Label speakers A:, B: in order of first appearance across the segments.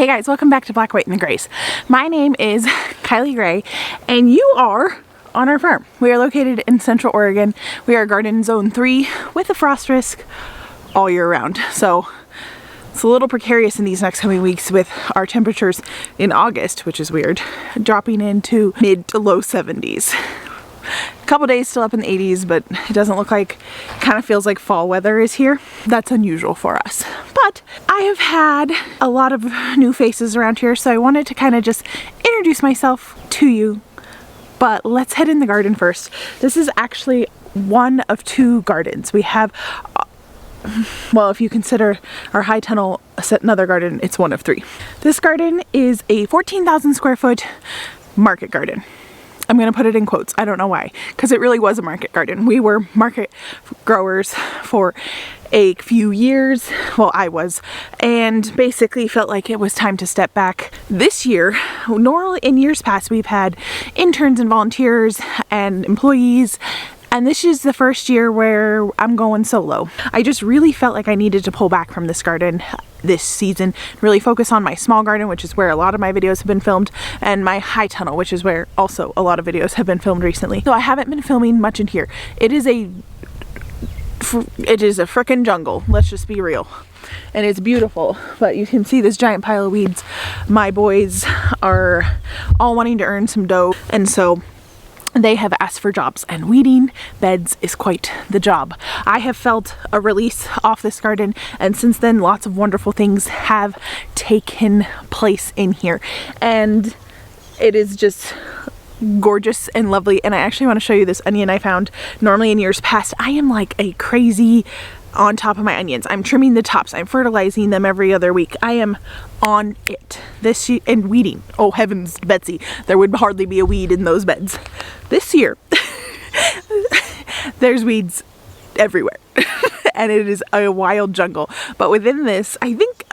A: Hey guys, welcome back to Black, White, and the Grays. My name is Kylie Gray, and you are on our farm. We are located in Central Oregon. We are garden zone 3 with a frost risk all year round. So it's a little precarious in these next coming weeks with our temperatures in August, which is weird, dropping into mid to low 70s. A couple days still up in the 80s, but it doesn't look like, it kind of feels like fall weather is here. That's unusual for us. But I have had a lot of new faces around here, so I wanted to kind of just introduce myself to you. But let's head in the garden first. This is actually one of 2 gardens. We have, well, if you consider our high tunnel another garden, it's one of 3. This garden is a 14,000 square foot market garden. I'm going to put it in quotes. I don't know why, because it really was a market garden. We were market growers for a few years. Well, I was, and basically felt like it was time to step back. This year, normally in years past, we've had interns and volunteers and employees, and this is the first year where I'm going solo. I just really felt like I needed to pull back from this garden this season, really focus on my small garden, which is where a lot of my videos have been filmed, and my high tunnel, which is where also a lot of videos have been filmed recently. So I haven't been filming much in here. It is a frickin' jungle, let's just be real. And it's beautiful, but you can see this giant pile of weeds. My boys are all wanting to earn some dough, and so they have asked for jobs, and weeding beds is quite the job. I have felt a release off this garden, and since then lots of wonderful things have taken place in here, and it is just gorgeous and lovely. And I actually want to show you this onion I found. Normally in years past, I am like a crazy on top of my onions. I'm trimming the tops, I'm fertilizing them every other week. I am on it this year. And weeding, oh heavens Betsy, there would hardly be a weed in those beds. This year there's weeds everywhere and it is a wild jungle. But within this, I think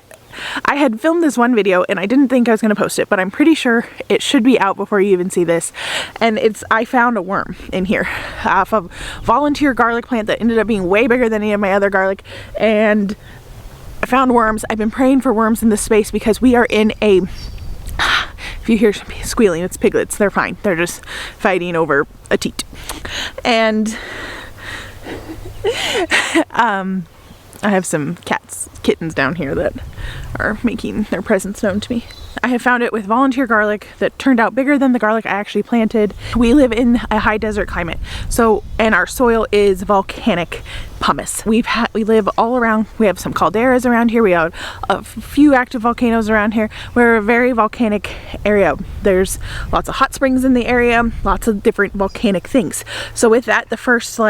A: I had filmed this one video and I didn't think I was going to post it, but I'm pretty sure it should be out before you even see this. And I found a worm in here off a volunteer garlic plant that ended up being way bigger than any of my other garlic. And I found worms. I've been praying for worms in this space because we are in a, if you hear squealing, it's piglets. They're fine. They're just fighting over a teat. And I have some kittens down here that are making their presence known to me. I have found it with volunteer garlic that turned out bigger than the garlic I actually planted. We live in a high desert climate, and our soil is volcanic pumice. We live all around. We have some calderas around here. We have a few active volcanoes around here. We're a very volcanic area. There's lots of hot springs in the area, lots of different volcanic things. So with that, the first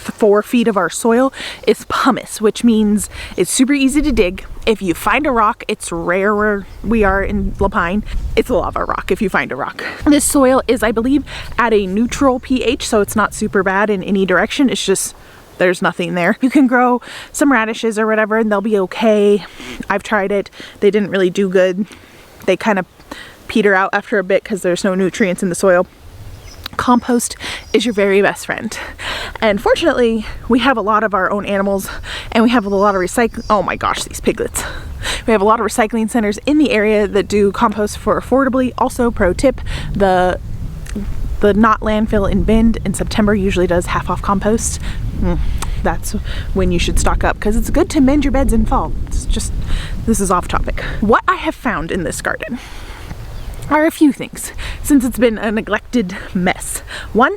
A: 4 feet of our soil is pumice, which means it's super easy to dig. If you find a rock, it's rare where we are in Lapine. It's a lava rock if you find a rock. This soil is, I believe, at a neutral pH, so it's not super bad in any direction. It's just there's nothing there. You can grow some radishes or whatever and they'll be okay. I've tried it. They didn't really do good. They kind of peter out after a bit because there's no nutrients in the soil. Compost is your very best friend. And fortunately, we have a lot of our own animals and we have a lot of recycling. Oh my gosh, these piglets. We have a lot of recycling centers in the area that do compost for affordably. Also, pro tip, the not landfill in Bend in September usually does half off compost. That's when you should stock up because it's good to mend your beds in fall. It's just, this is off topic. What I have found in this garden are a few things since it's been a neglected mess. One,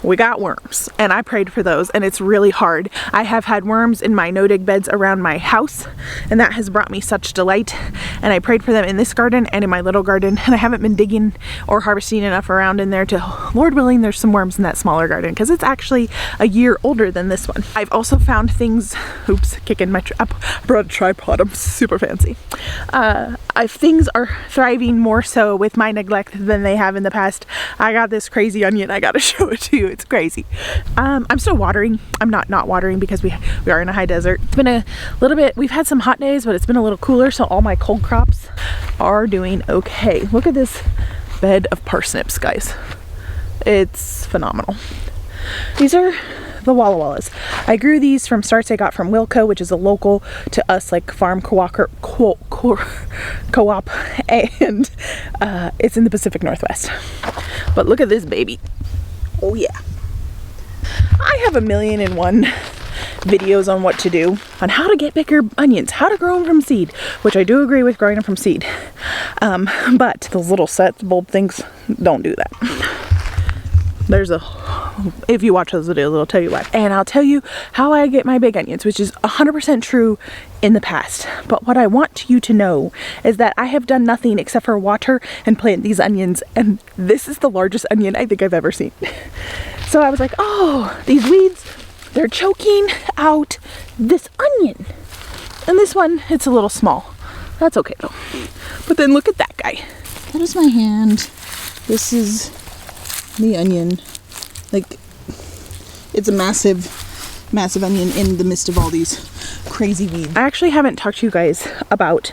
A: we got worms, and I prayed for those, and it's really hard. I have had worms in my no-dig beds around my house, and that has brought me such delight, and I prayed for them in this garden and in my little garden, and I haven't been digging or harvesting enough around in there to, Lord willing, there's some worms in that smaller garden, because it's actually a year older than this one. I've also found things, oops, kicking my, I brought a tripod, I'm super fancy. Things are thriving more so with my neglect than they have in the past. I got this crazy onion, I gotta show it to you. It's crazy. I'm still watering. I'm not watering because we are in a high desert. It's been a little bit, we've had some hot days, but it's been a little cooler, so all my cold crops are doing okay. Look at this bed of parsnips, guys. It's phenomenal. These are the Walla Wallas. I grew these from starts I got from Wilco, which is a local to us like farm co-op, and it's in the Pacific Northwest. But look at this baby. Oh yeah. I have 1,000,001 videos on what to do, on how to get bigger onions, how to grow them from seed, which I do agree with growing them from seed. But those little set bulb things, don't do that. If you watch those videos, it'll tell you why. And I'll tell you how I get my big onions, which is 100% true in the past. But what I want you to know is that I have done nothing except for water and plant these onions. And this is the largest onion I think I've ever seen. So I was like, oh, these weeds, they're choking out this onion. And this one, it's a little small. That's okay though. But then look at that guy. That is my hand. This is the onion. Like, it's a massive onion in the midst of all these crazy weeds. I actually haven't talked to you guys about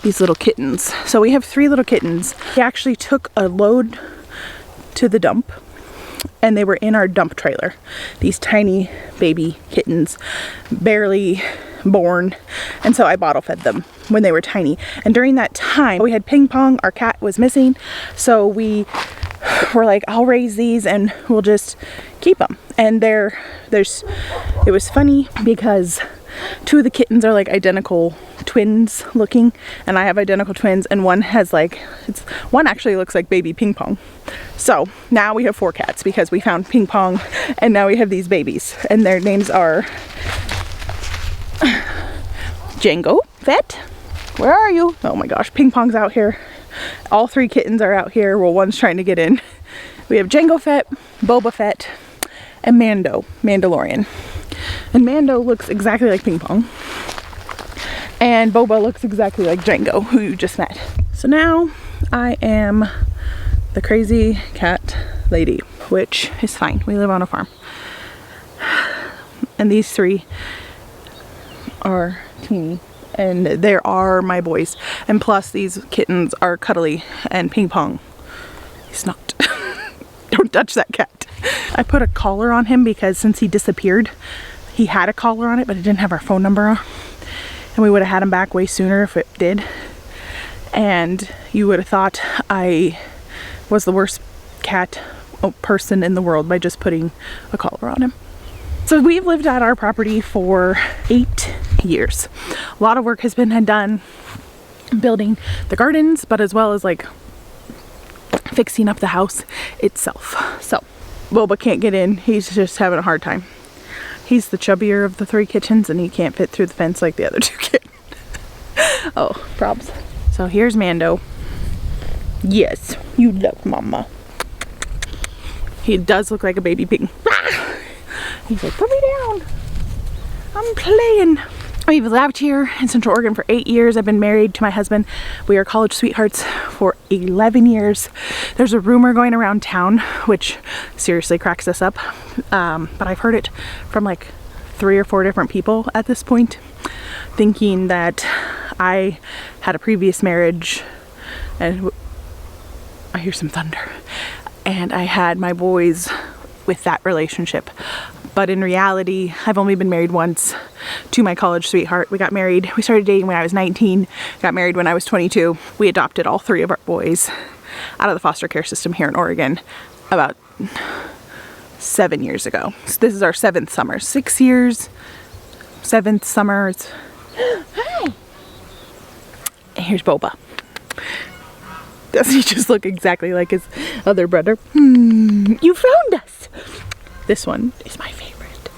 A: these little kittens. So we have 3 little kittens. We actually took a load to the dump and they were in our dump trailer. These tiny baby kittens, barely born. And so I bottle fed them when they were tiny. And during that time, we had Ping Pong, our cat was missing. So we were like, I'll raise these and we'll just keep them. And it was funny because 2 of the kittens are like identical twins looking, and I have identical twins, and one actually looks like baby Ping Pong. So now we have 4 cats because we found Ping Pong, and now we have these babies, and their names are Django, Fett, where are you? Oh my gosh, Ping Pong's out here. All 3 kittens are out here. Well, one's trying to get in. We have Django Fett, Boba Fett, and Mando, Mandalorian. And Mando looks exactly like Ping Pong. And Boba looks exactly like Django, who you just met. So now I am the crazy cat lady, which is fine. We live on a farm. And these 3 are teeny. And there are my boys. And plus these kittens are cuddly, and Ping Pong is not. Don't touch that cat. I put a collar on him because since he disappeared, he had a collar on it, but it didn't have our phone number on. And we would have had him back way sooner if it did. And you would have thought I was the worst cat person in the world by just putting a collar on him. So we've lived at our property for 8 years. A lot of work has been done building the gardens, but as well as like fixing up the house itself. So Boba can't get in. He's just having a hard time. He's the chubbier of the 3 kittens, and he can't fit through the fence like the other 2 kittens. Oh, probs. So here's Mando. Yes, you love mama. He does look like a baby pig. He's like, put me down. I'm playing. We've lived here in Central Oregon for 8 years. I've been married to my husband. We are college sweethearts for 11 years. There's a rumor going around town, which seriously cracks us up. But I've heard it from like 3 or 4 different people at this point, thinking that I had a previous marriage, and I hear some thunder, and I had my boys with that relationship. But in reality, I've only been married once to my college sweetheart. We started dating when I was 19, got married when I was 22. We adopted all 3 of our boys out of the foster care system here in Oregon about 7 years ago. So this is our 7th summer. 6 years, 7th summer. Hi. And here's Boba. Doesn't he just look exactly like his other brother? You found us. This one is my favorite.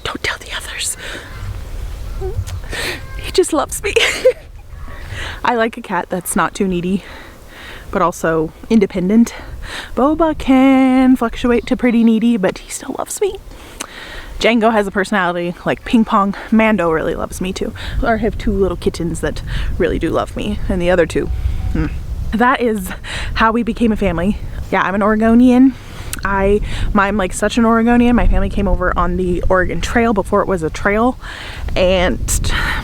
A: Don't tell the others. He just loves me. I like a cat that's not too needy, but also independent. Boba can fluctuate to pretty needy, but he still loves me. Django has a personality like Ping Pong. Mando really loves me too. I have 2 little kittens that really do love me, and the other 2. That is how we became a family. Yeah, I'm an Oregonian. I'm like such an Oregonian. My family came over on the Oregon Trail before it was a trail and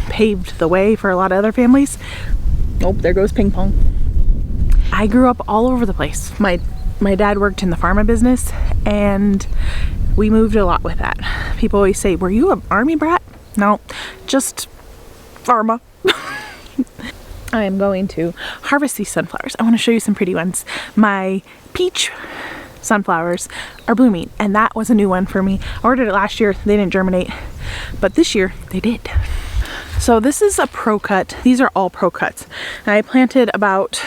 A: paved the way for a lot of other families. Oh, there goes Ping Pong. I grew up all over the place. My dad worked in the pharma business, and We moved a lot with that. People always say, were you an army brat? No, just pharma. I am going to harvest these sunflowers. I want to show you some pretty ones. My peach sunflowers are blooming, and that was a new one for me. I ordered it last year, they didn't germinate, but this year they did. So this is a pro cut. These are all pro cuts. And I planted about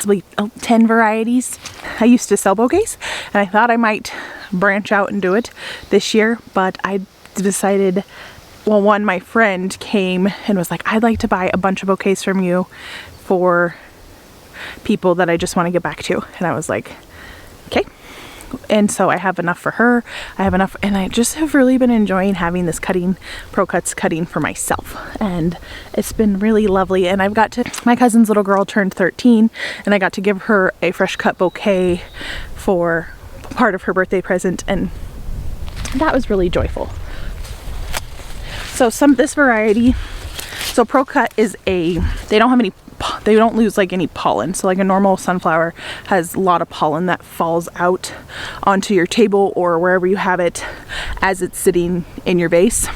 A: 10 varieties. I used to sell bouquets, and I thought I might branch out and do it this year, but I decided, well, one, my friend came and was like, I'd like to buy a bunch of bouquets from you for people that I just want to get back to. And I was like, okay. And so I have enough for her. I have enough, and I just have really been enjoying having this pro cuts cutting for myself. And it's been really lovely. And I've got to, my cousin's little girl turned 13, and I got to give her a fresh cut bouquet for part of her birthday present. And that was really joyful. So this variety, so Pro Cut is they don't lose like any pollen. So like a normal sunflower has a lot of pollen that falls out onto your table or wherever you have it as it's sitting in your vase.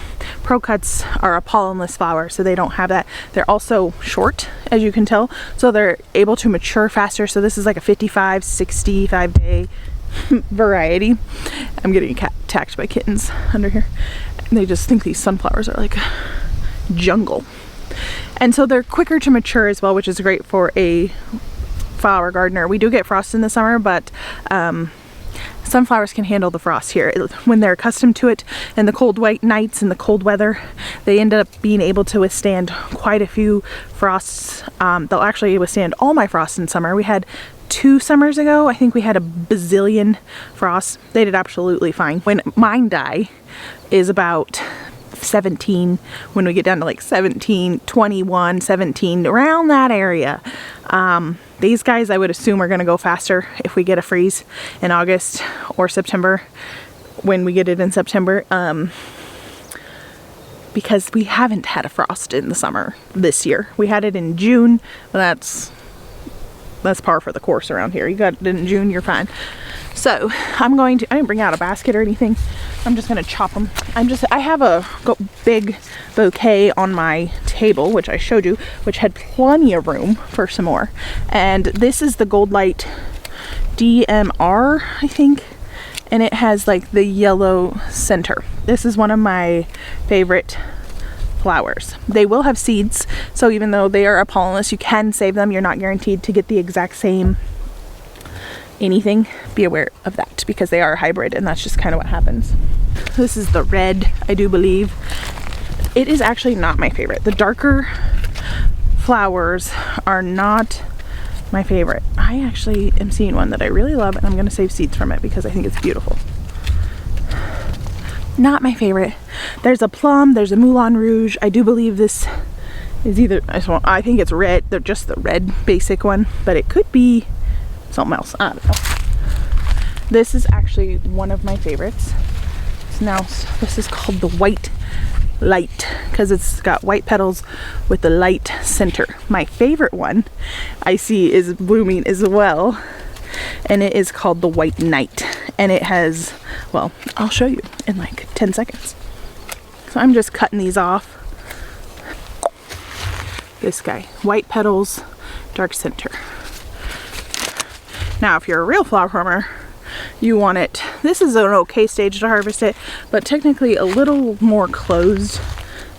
A: Pro Cuts are a pollenless flower, so they don't have that. They're also short, as you can tell, so they're able to mature faster. So this is like a 55, 65 day variety. I'm getting attacked by kittens under here. They just think these sunflowers are like jungle. And so they're quicker to mature as well, which is great for a flower gardener. We do get frost in the summer, but sunflowers can handle the frost here. When they're accustomed to it and the cold white nights and the cold weather, they end up being able to withstand quite a few frosts. They'll actually withstand all my frosts in summer. We had 2 summers ago, I think we had a bazillion frosts. They did absolutely fine. When mine die is about 17, when we get down to like 17, 21, 17, around that area. These guys I would assume are going to go faster if we get a freeze in August or September, when we get it in September, because we haven't had a frost in the summer this year. We had it in June, but that's par for the course around here. You got it in June, you're fine. So I didn't bring out a basket or anything. I'm just gonna chop them. I have a big bouquet on my table, which I showed you, which had plenty of room for some more. And this is the Gold Light DMR, I think. And it has like the yellow center. This is one of my favorite flowers. They will have seeds, so even though they are a pollenless, you can save them. You're not guaranteed to get the exact same anything. Be aware of that, because they are a hybrid, and that's just kind of what happens. This is the red, I do believe. It is actually not my favorite. The darker flowers are not my favorite. I actually am seeing one that I really love, and I'm going to save seeds from it because I think it's beautiful. Not my favorite. There's a plum, there's a Moulin Rouge. I do believe this is either, I think it's red. They're just the red basic one, but it could be something else. I don't know. This is actually one of my favorites. Now this is called the White Light, because it's got white petals with the light center. My favorite one I see is blooming as well, and it is called the White Knight, and it has, well, I'll show you in like 10 seconds. So I'm just cutting these off. This guy, white petals, dark center. Now if you're a real flower farmer, you want it, this is an okay stage to harvest it, but technically a little more closed.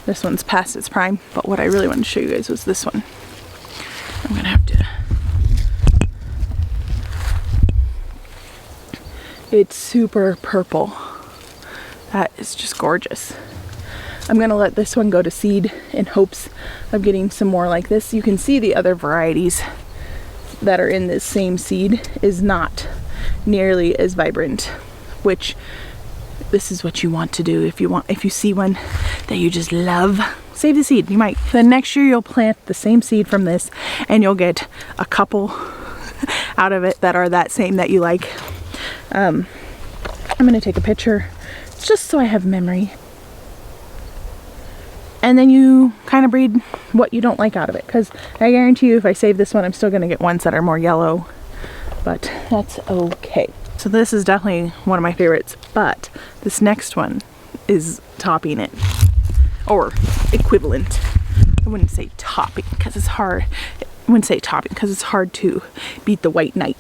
A: This one's past its prime, but what I really wanted to show you guys was this one. I'm gonna have to, it's super purple. That is just gorgeous. I'm gonna let this one go to seed in hopes of getting some more like this. You can see the other varieties that are in this same seed is not nearly as vibrant, which this is what you want to do. If you see one that you just love, save the seed. You might, then next year you'll plant the same seed from this, and you'll get a couple out of it that are that same that you like. I'm gonna take a picture just so I have memory. And then you kind of breed what you don't like out of it, because I guarantee you if I save this one, I'm still going to get ones that are more yellow, but that's okay. So this is definitely one of my favorites, but this next one is topping it, or equivalent. I wouldn't say topping because it's hard. I wouldn't say topping because it's hard to beat the White Knight.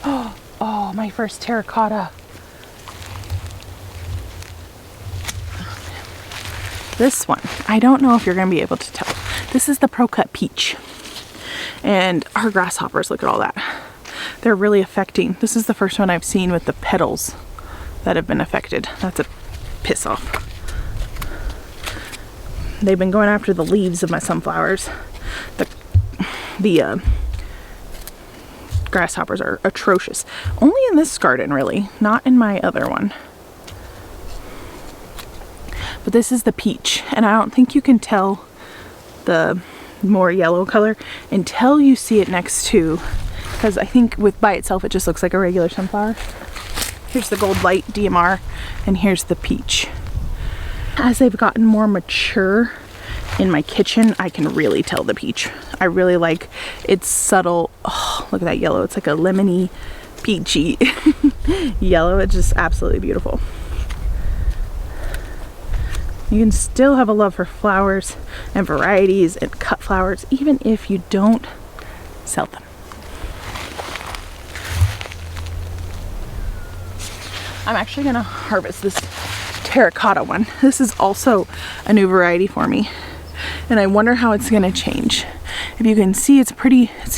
A: Oh, my first terracotta. This one, I don't know if you're gonna be able to tell. This is the Pro Cut Peach. And our grasshoppers, look at all that. They're really affecting. This is the first one I've seen with the petals that have been affected. That's a piss off. They've been going after the leaves of my sunflowers. The grasshoppers are atrocious. Only in this garden, really, not in my other one. But this is the peach, and I don't think you can tell the more yellow color until you see it next to, because I think by itself it just looks like a regular sunflower. Here's the Gold Light DMR, and here's the peach. As they've gotten more mature in my kitchen, I can really tell the peach. I really like its subtle, oh, look at that yellow. It's like a lemony, peachy yellow. It's just absolutely beautiful. You can still have a love for flowers and varieties and cut flowers, even if you don't sell them. I'm actually gonna harvest this terracotta one. This is also a new variety for me, and I wonder how it's gonna change. If you can see, it's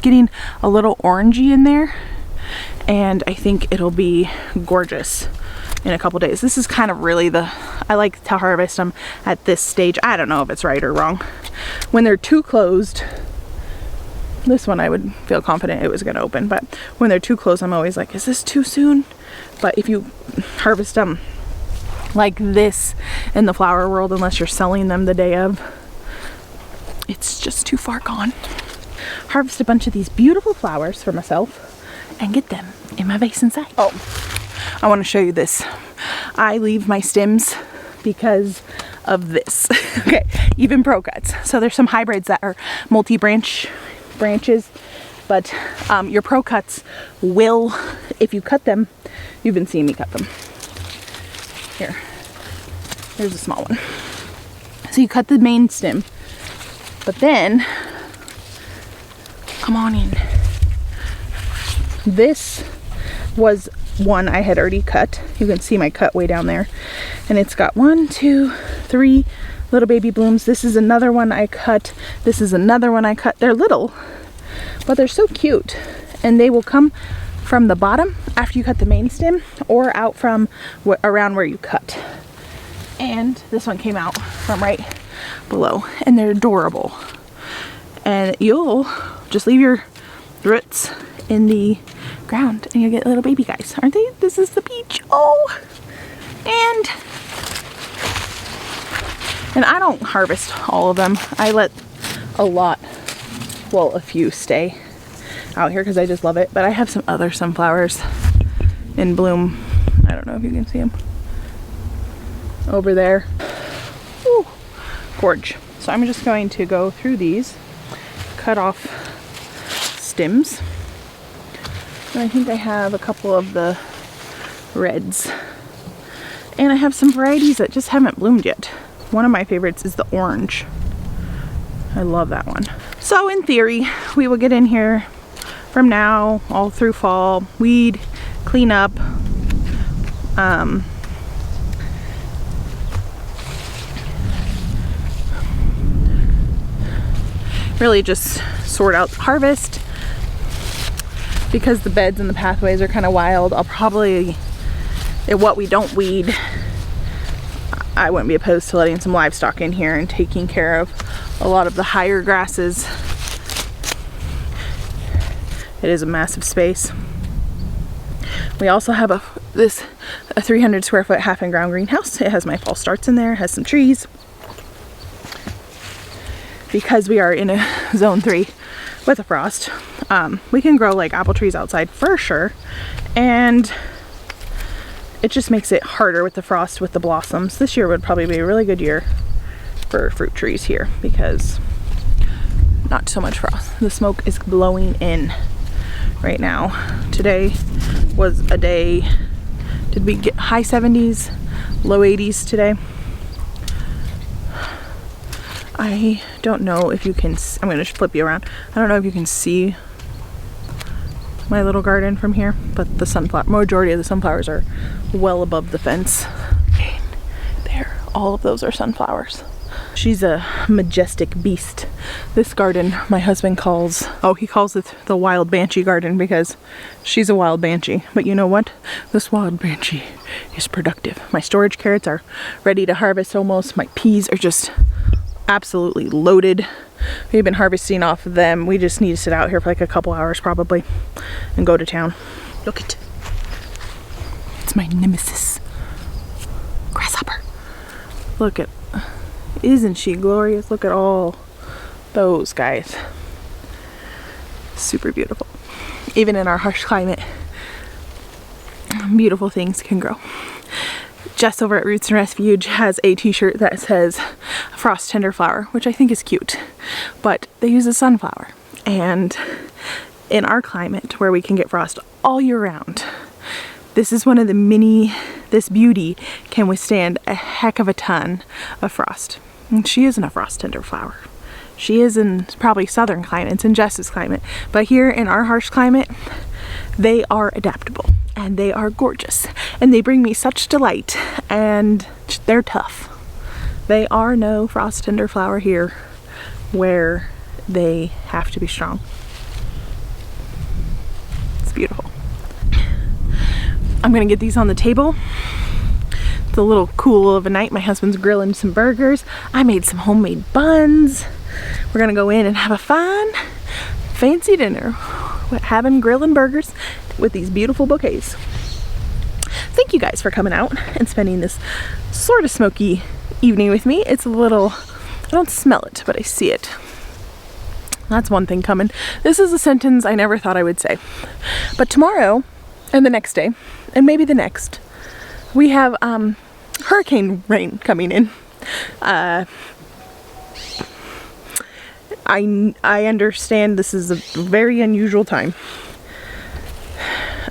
A: getting a little orangey in there, and I think it'll be gorgeous in a couple days. This is kind of really I like to harvest them at this stage. I don't know if it's right or wrong. When they're too closed, this one I would feel confident it was gonna open, but when they're too closed, I'm always like, is this too soon? But if you harvest them like this in the flower world, unless you're selling them the day of, it's just too far gone. Harvest a bunch of these beautiful flowers for myself and get them in my vase inside. Oh, I want to show you this. I leave my stems because of this. Okay, even Pro Cuts. So there's some hybrids that are branches, but your Pro Cuts will, if you cut them, you've been seeing me cut them. Here's a small one. So you cut the main stem, but then, come on in. This was one I had already cut. You can see my cut way down there, and it's got 1, 2, 3 little baby blooms. This is another one I cut. This is another one I cut. They're little, but they're so cute, and they will come from the bottom after you cut the main stem, or out from around where you cut. And this one came out from right below, and they're adorable. And you'll just leave your roots in the ground and you'll get little baby guys, aren't they? This is the peach. Oh, and I don't harvest all of them. I let a few stay out here because I just love it. But I have some other sunflowers in bloom. I don't know if you can see them over there. Ooh, gorge. So I'm just going to go through these, cut off stems. And I think I have a couple of the reds. And I have some varieties that just haven't bloomed yet. One of my favorites is the orange. I love that one. So in theory, we will get in here from now all through fall, weed, clean up, really just sort out the harvest. Because the beds and the pathways are kind of wild, I'll probably, what we don't weed, I wouldn't be opposed to letting some livestock in here and taking care of a lot of the higher grasses. It is a massive space. We also have a 300 square foot half in ground greenhouse. It has my fall starts in there, has some trees. Because we are in a zone 3 with a frost, we can grow like apple trees outside for sure, and it just makes it harder with the frost with the blossoms. This year would probably be a really good year for fruit trees here because not so much frost. The smoke is blowing in right now. Today was a day, did we get high 70s, low 80s today? I don't know if you can, I'm going to flip you around. I don't know if you can see my little garden from here, but the majority of the sunflowers are well above the fence. And there, all of those are sunflowers. She's a majestic beast. This garden my husband calls, he calls it the Wild Banshee garden because she's a wild banshee. But you know what? This wild banshee is productive. My storage carrots are ready to harvest almost. My peas are just absolutely loaded. We've been harvesting off of them. We just need to sit out here for like a couple hours probably and go to town. Look at it. It's my nemesis. Grasshopper. Look at, isn't she glorious? Look at all those guys. Super beautiful. Even in our harsh climate, beautiful things can grow. Jess over at Roots and Refuge has a t-shirt that says Frost Tender Flower, which I think is cute, but they use a sunflower. And in our climate where we can get frost all year round, this is one of the this beauty can withstand a heck of a ton of frost. And she isn't a frost tender flower. She is in probably southern climates, in Jess's climate, but here in our harsh climate, they are adaptable. And they are gorgeous, and they bring me such delight, and they're tough. They are no frost tender flower here where they have to be strong. It's beautiful. I'm gonna get these on the table. It's a little cool of a night. My husband's grilling some burgers. I made some homemade buns. We're gonna go in and have a fun, fancy dinner, having grilling burgers with these beautiful bouquets. Thank you guys for coming out and spending this sort of smoky evening with me. It's a little, I don't smell it, but I see it. That's one thing coming. This is a sentence I never thought I would say. But tomorrow and the next day, and maybe the next, we have hurricane rain coming in. I understand this is a very unusual time.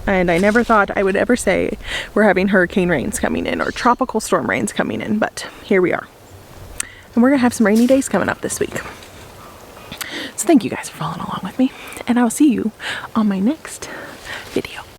A: And I never thought I would ever say we're having hurricane rains coming in or tropical storm rains coming in, but here we are. And we're gonna have some rainy days coming up this week. So thank you guys for following along with me, and I'll see you on my next video.